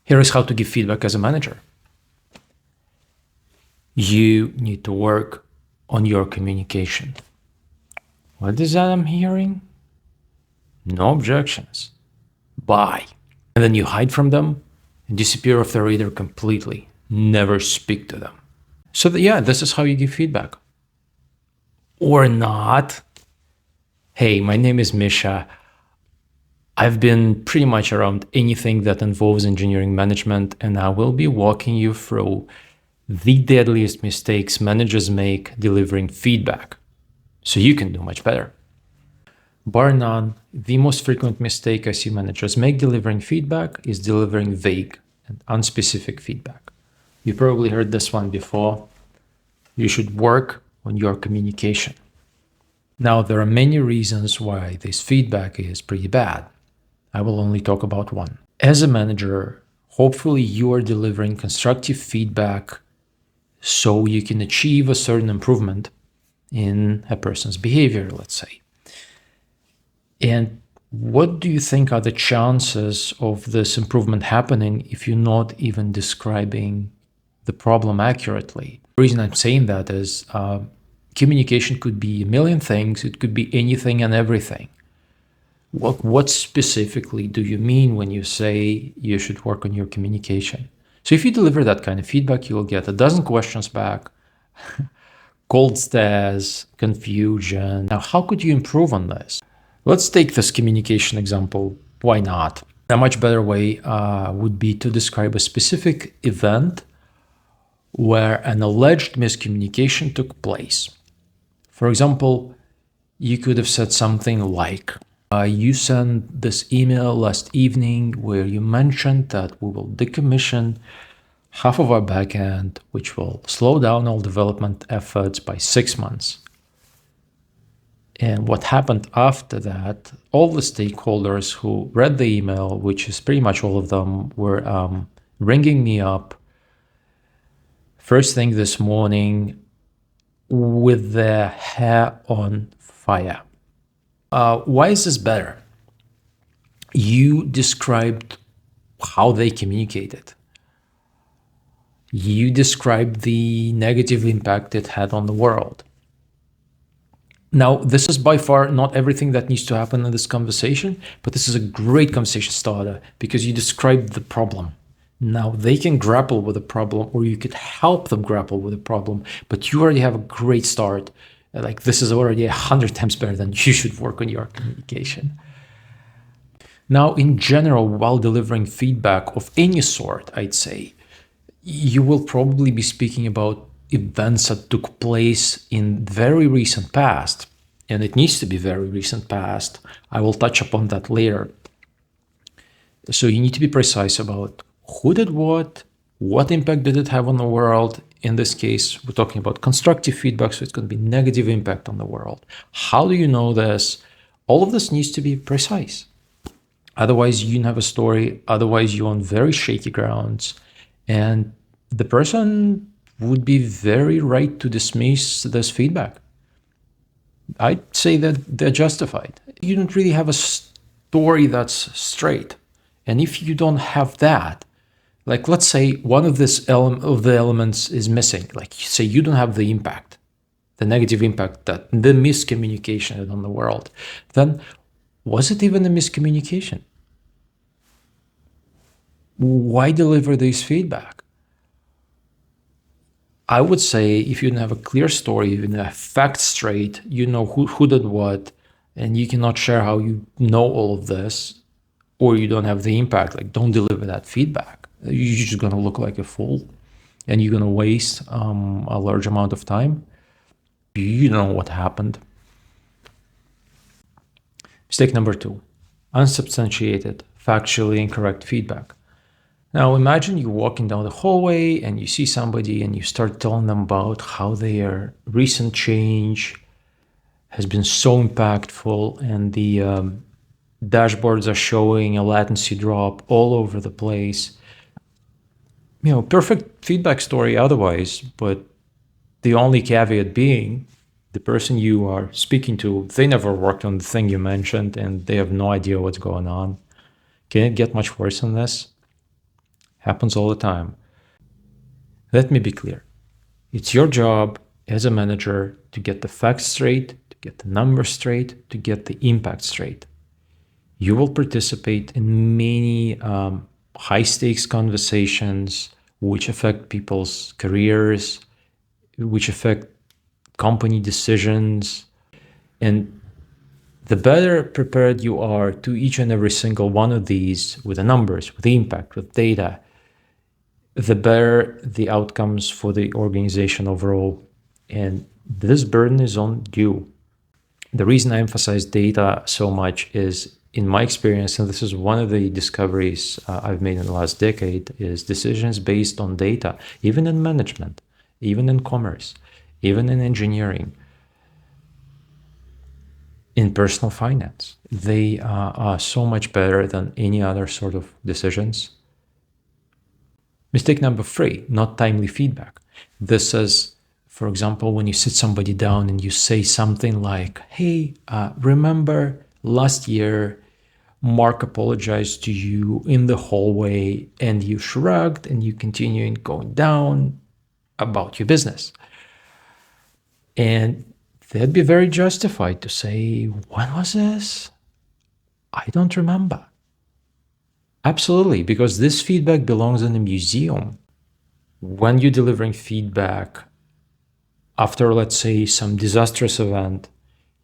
Here is how to give feedback as a manager. You need to work on your communication. What is that I'm hearing? No objections. Bye. And then you hide from them and disappear off the radar completely. Never speak to them. So yeah, this is how you give feedback. Or not. Hey, my name is Misha. I've been pretty much around anything that involves engineering management, and I will be walking you through the deadliest mistakes managers make delivering feedback, so you can do much better. Bar none, the most frequent mistake I see managers make delivering feedback is delivering vague and unspecific feedback. You probably heard this one before. You should work on your communication. Now, there are many reasons why this feedback is pretty bad. I will only talk about one. As a manager, hopefully you are delivering constructive feedback so you can achieve a certain improvement in a person's behavior, let's say. And what do you think are the chances of this improvement happening if you're not even describing the problem accurately? The reason I'm saying that is communication could be a million things. It could be anything and everything. What specifically do you mean when you say you should work on your communication? So if you deliver that kind of feedback, you will get a dozen questions back, cold stares, confusion. Now, how could you improve on this? Let's take this communication example. Why not? A much better way would be to describe a specific event where an alleged miscommunication took place. For example, you could have said something like, you sent this email last evening where you mentioned that we will decommission half of our backend, which will slow down all development efforts by 6 months. And what happened after that, all the stakeholders who read the email, which is pretty much all of them, were ringing me up first thing this morning with their hair on fire. Why is this better? You described how they communicated. You described the negative impact it had on the world. Now, this is by far not everything that needs to happen in this conversation, but this is a great conversation starter because you described the problem. Now, they can grapple with the problem, or you could help them grapple with the problem, but you already have a great start. Like, this is already 100 times better than you should work on your communication. Now, in general, while delivering feedback of any sort, I'd say, you will probably be speaking about events that took place in very recent past, and it needs to be very recent past. I will touch upon that later. So you need to be precise about who did what impact did it have on the world. In this case, we're talking about constructive feedback, so it's going to be negative impact on the world. How do you know this? All of this needs to be precise. Otherwise, you don't have a story. Otherwise, you're on very shaky grounds. And the person would be very right to dismiss this feedback. I'd say that they're justified. You don't really have a story that's straight. And if you don't have that, like, let's say one of the elements is missing, like say you don't have the impact, the negative impact that the miscommunication had on the world, then was it even a miscommunication? Why deliver this feedback? I would say if you don't have a clear story, you don't have facts straight, you know who did what, and you cannot share how you know all of this, or you don't have the impact, like, don't deliver that feedback. You're just going to look like a fool, and you're going to waste a large amount of time. You don't know what happened. Mistake number 2, unsubstantiated, factually incorrect feedback. Now, imagine you're walking down the hallway and you see somebody and you start telling them about how their recent change has been so impactful, and the dashboards are showing a latency drop all over the place. You know, perfect feedback story otherwise, but the only caveat being the person you are speaking to, they never worked on the thing you mentioned and they have no idea what's going on. Can it get much worse than this? Happens all the time. Let me be clear. It's your job as a manager to get the facts straight, to get the numbers straight, to get the impact straight. You will participate in many high-stakes conversations which affect people's careers, which affect company decisions. And the better prepared you are to each and every single one of these with the numbers, with the impact, with data, the better the outcomes for the organization overall. And this burden is on you. The reason I emphasize data so much is, in my experience, and this is one of the discoveries I've made in the last decade, is decisions based on data, even in management, even in commerce, even in engineering, in personal finance. They are so much better than any other sort of decisions. Mistake number 3, not timely feedback. This is, for example, when you sit somebody down and you say something like, hey, remember last year, Mark apologized to you in the hallway, and you shrugged and you continued going down about your business. And they'd be very justified to say, when was this? I don't remember. Absolutely, because this feedback belongs in a museum. When you're delivering feedback after, let's say, some disastrous event,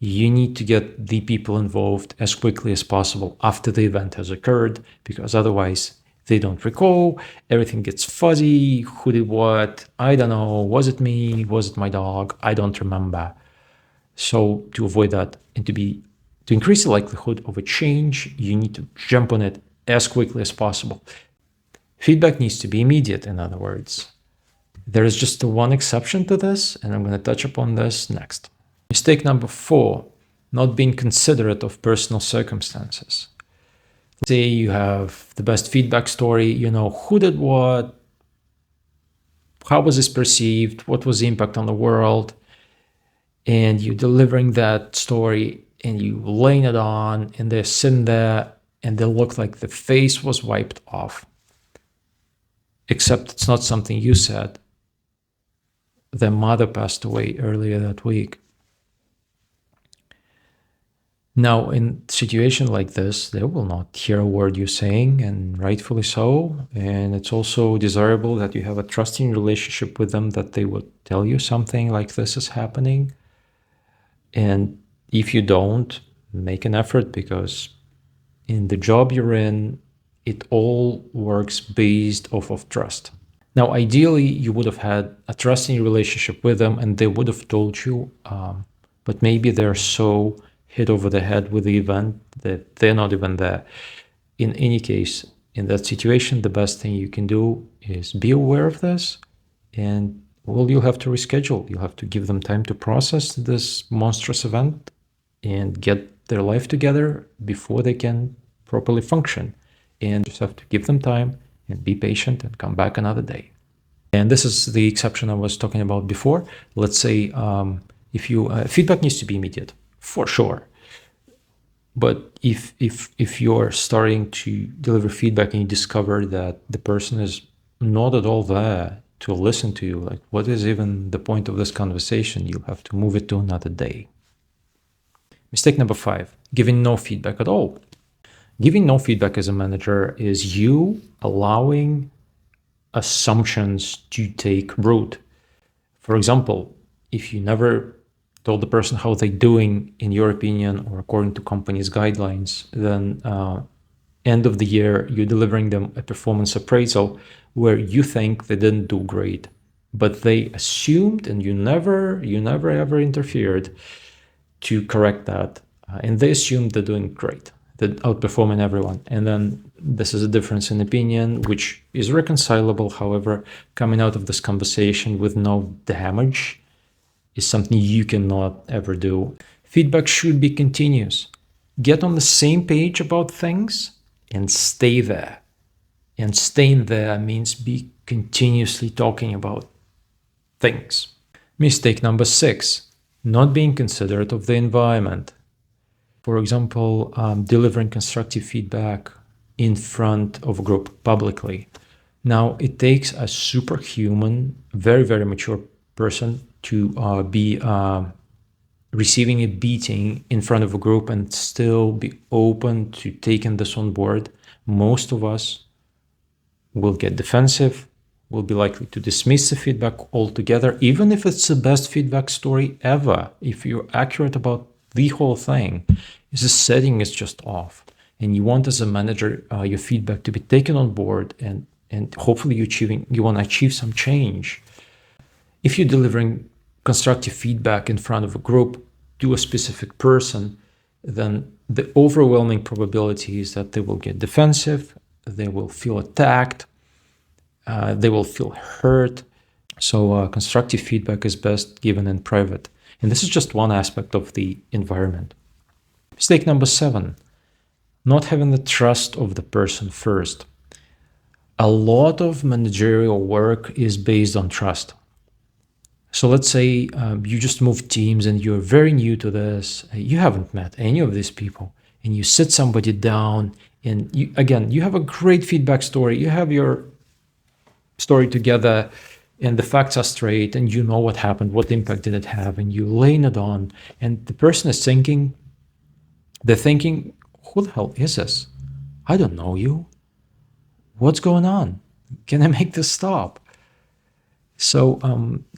you need to get the people involved as quickly as possible after the event has occurred, because otherwise they don't recall, everything gets fuzzy, who did what, I don't know, was it me, was it my dog, I don't remember. So to avoid that and to increase the likelihood of a change, you need to jump on it as quickly as possible. Feedback needs to be immediate, in other words. There is just one exception to this, and I'm going to touch upon this next. Mistake number 4, not being considerate of personal circumstances. Let's say you have the best feedback story, you know who did what, how was this perceived, what was the impact on the world, and you're delivering that story and you laying it on, and they're sitting there and they look like the face was wiped off. Except it's not something you said. Their mother passed away earlier that week. Now, in a situation like this, they will not hear a word you're saying, and rightfully so. And it's also desirable that you have a trusting relationship with them, that they would tell you something like this is happening. And if you don't, make an effort, because in the job you're in, it all works based off of trust. Now, ideally, you would have had a trusting relationship with them and they would have told you, but maybe they're so hit over the head with the event that they're not even there. In any case, in that situation, the best thing you can do is be aware of this, and well, you'll have to reschedule. You'll have to give them time to process this monstrous event and get their life together before they can properly function. And just have to give them time and be patient and come back another day. And this is the exception I was talking about before. Let's say if you feedback needs to be immediate, for sure. But if you're starting to deliver feedback and you discover that the person is not at all there to listen to you, like what is even the point of this conversation? You'll have to move it to another day. Mistake number 5, giving no feedback at all. Giving no feedback as a manager is you allowing assumptions to take root. For example, if you never told the person how they're doing in your opinion or according to company's guidelines, then end of the year, you're delivering them a performance appraisal where you think they didn't do great, but they assumed and you never ever interfered to correct that. And they assumed they're doing great, they're outperforming everyone. And then this is a difference in opinion, which is reconcilable. However, coming out of this conversation with no damage is something you cannot ever do. Feedback should be continuous. Get on the same page about things and stay there. And staying there means be continuously talking about things. Mistake number 6, not being considerate of the environment. For example, delivering constructive feedback in front of a group publicly. Now, it takes a superhuman, very, very mature person to be receiving a beating in front of a group and still be open to taking this on board. Most of us will get defensive, will be likely to dismiss the feedback altogether, even if it's the best feedback story ever. If you're accurate about the whole thing, the setting is just off. And you want, as a manager, your feedback to be taken on board, and hopefully you want to achieve some change. If you're delivering constructive feedback in front of a group to a specific person, then the overwhelming probability is that they will get defensive, they will feel attacked, they will feel hurt. So constructive feedback is best given in private. And this is just one aspect of the environment. Mistake number 7, not having the trust of the person first. A lot of managerial work is based on trust. So let's say you just moved teams and you're very new to this. You haven't met any of these people, and you sit somebody down, and you have a great feedback story. You have your story together, and the facts are straight, and you know what happened, what impact did it have, and you laying it on. And the person is thinking, who the hell is this? I don't know you. What's going on? Can I make this stop? So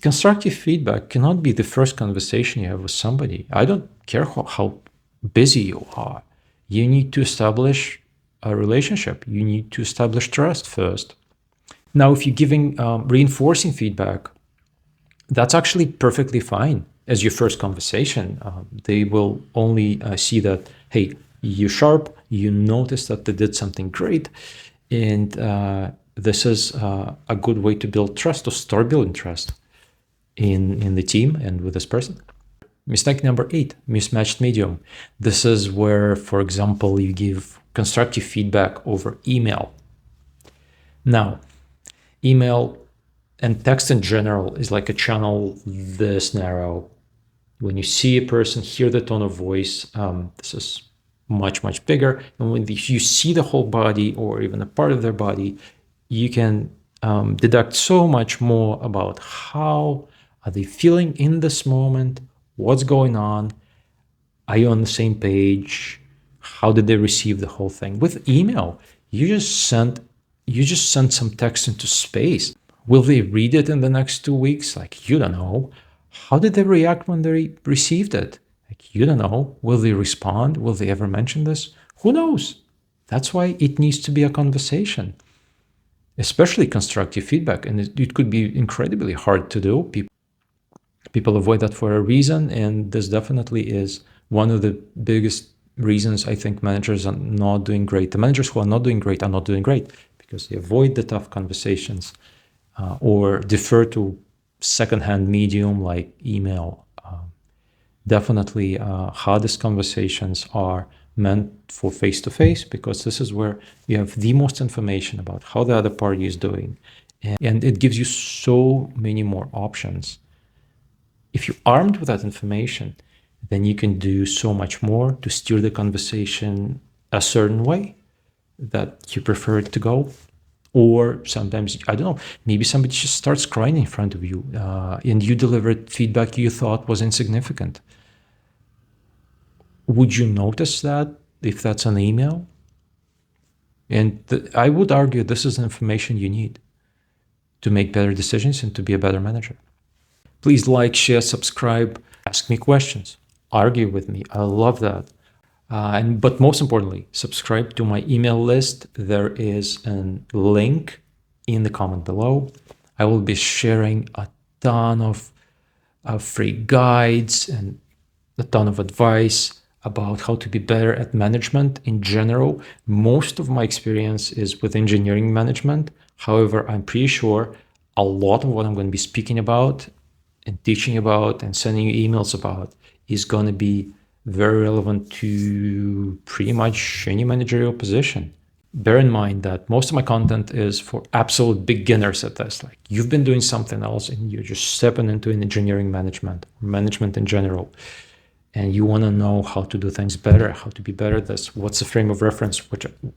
constructive feedback cannot be the first conversation you have with somebody. I don't care how busy you are. You need to establish a relationship. You need to establish trust first. Now, if you're giving reinforcing feedback, that's actually perfectly fine as your first conversation. They will only see that, hey, you're sharp, you notice that they did something great, and this is a good way to build trust, or start building trust in the team and with this person. Mistake number 8, mismatched medium. This is where, for example, you give constructive feedback over email. Now, email and text in general is like a channel this narrow. When you see a person, hear the tone of voice, this is much, much bigger. And when you see the whole body or even a part of their body, you can deduct so much more about how are they feeling in this moment, what's going on, are you on the same page, how did they receive the whole thing. With email, you just send some text into space. Will they read it in the next 2 weeks? Like, you don't know. How did they react when they received it? Like, you don't know. Will they respond? Will they ever mention this? Who knows? That's why it needs to be a conversation, especially constructive feedback. And it could be incredibly hard to do. People avoid that for a reason. And this definitely is one of the biggest reasons I think managers are not doing great. The managers who are not doing great because they avoid the tough conversations or defer to secondhand medium like email. Definitely hardest conversations are meant for face-to-face, because this is where you have the most information about how the other party is doing. And it gives you so many more options. If you're armed with that information, then you can do so much more to steer the conversation a certain way that you prefer it to go. Or sometimes, I don't know, maybe somebody just starts crying in front of you and you delivered feedback you thought was insignificant. Would you notice that if that's an email? And I would argue this is information you need to make better decisions and to be a better manager. Please like, share, subscribe, ask me questions, argue with me. I love that. But most importantly, subscribe to my email list. There is a link in the comment below. I will be sharing a ton of free guides and a ton of advice about how to be better at management in general. Most of my experience is with engineering management. However, I'm pretty sure a lot of what I'm going to be speaking about and teaching about and sending you emails about is going to be very relevant to pretty much any managerial position. Bear in mind that most of my content is for absolute beginners at this. Like, you've been doing something else and you're just stepping into engineering management, management in general. and you want to know how to do things better, how to be better at this, what's the frame of reference,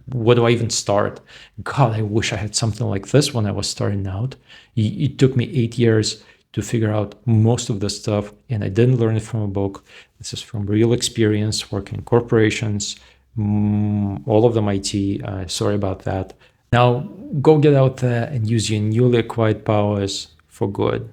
what do I even start? God, I wish I had something like this when I was starting out. It took me 8 years to figure out most of this stuff, and I didn't learn it from a book. This is from real experience working in corporations, all of them IT. Sorry about that. Now go get out there and use your newly acquired powers for good.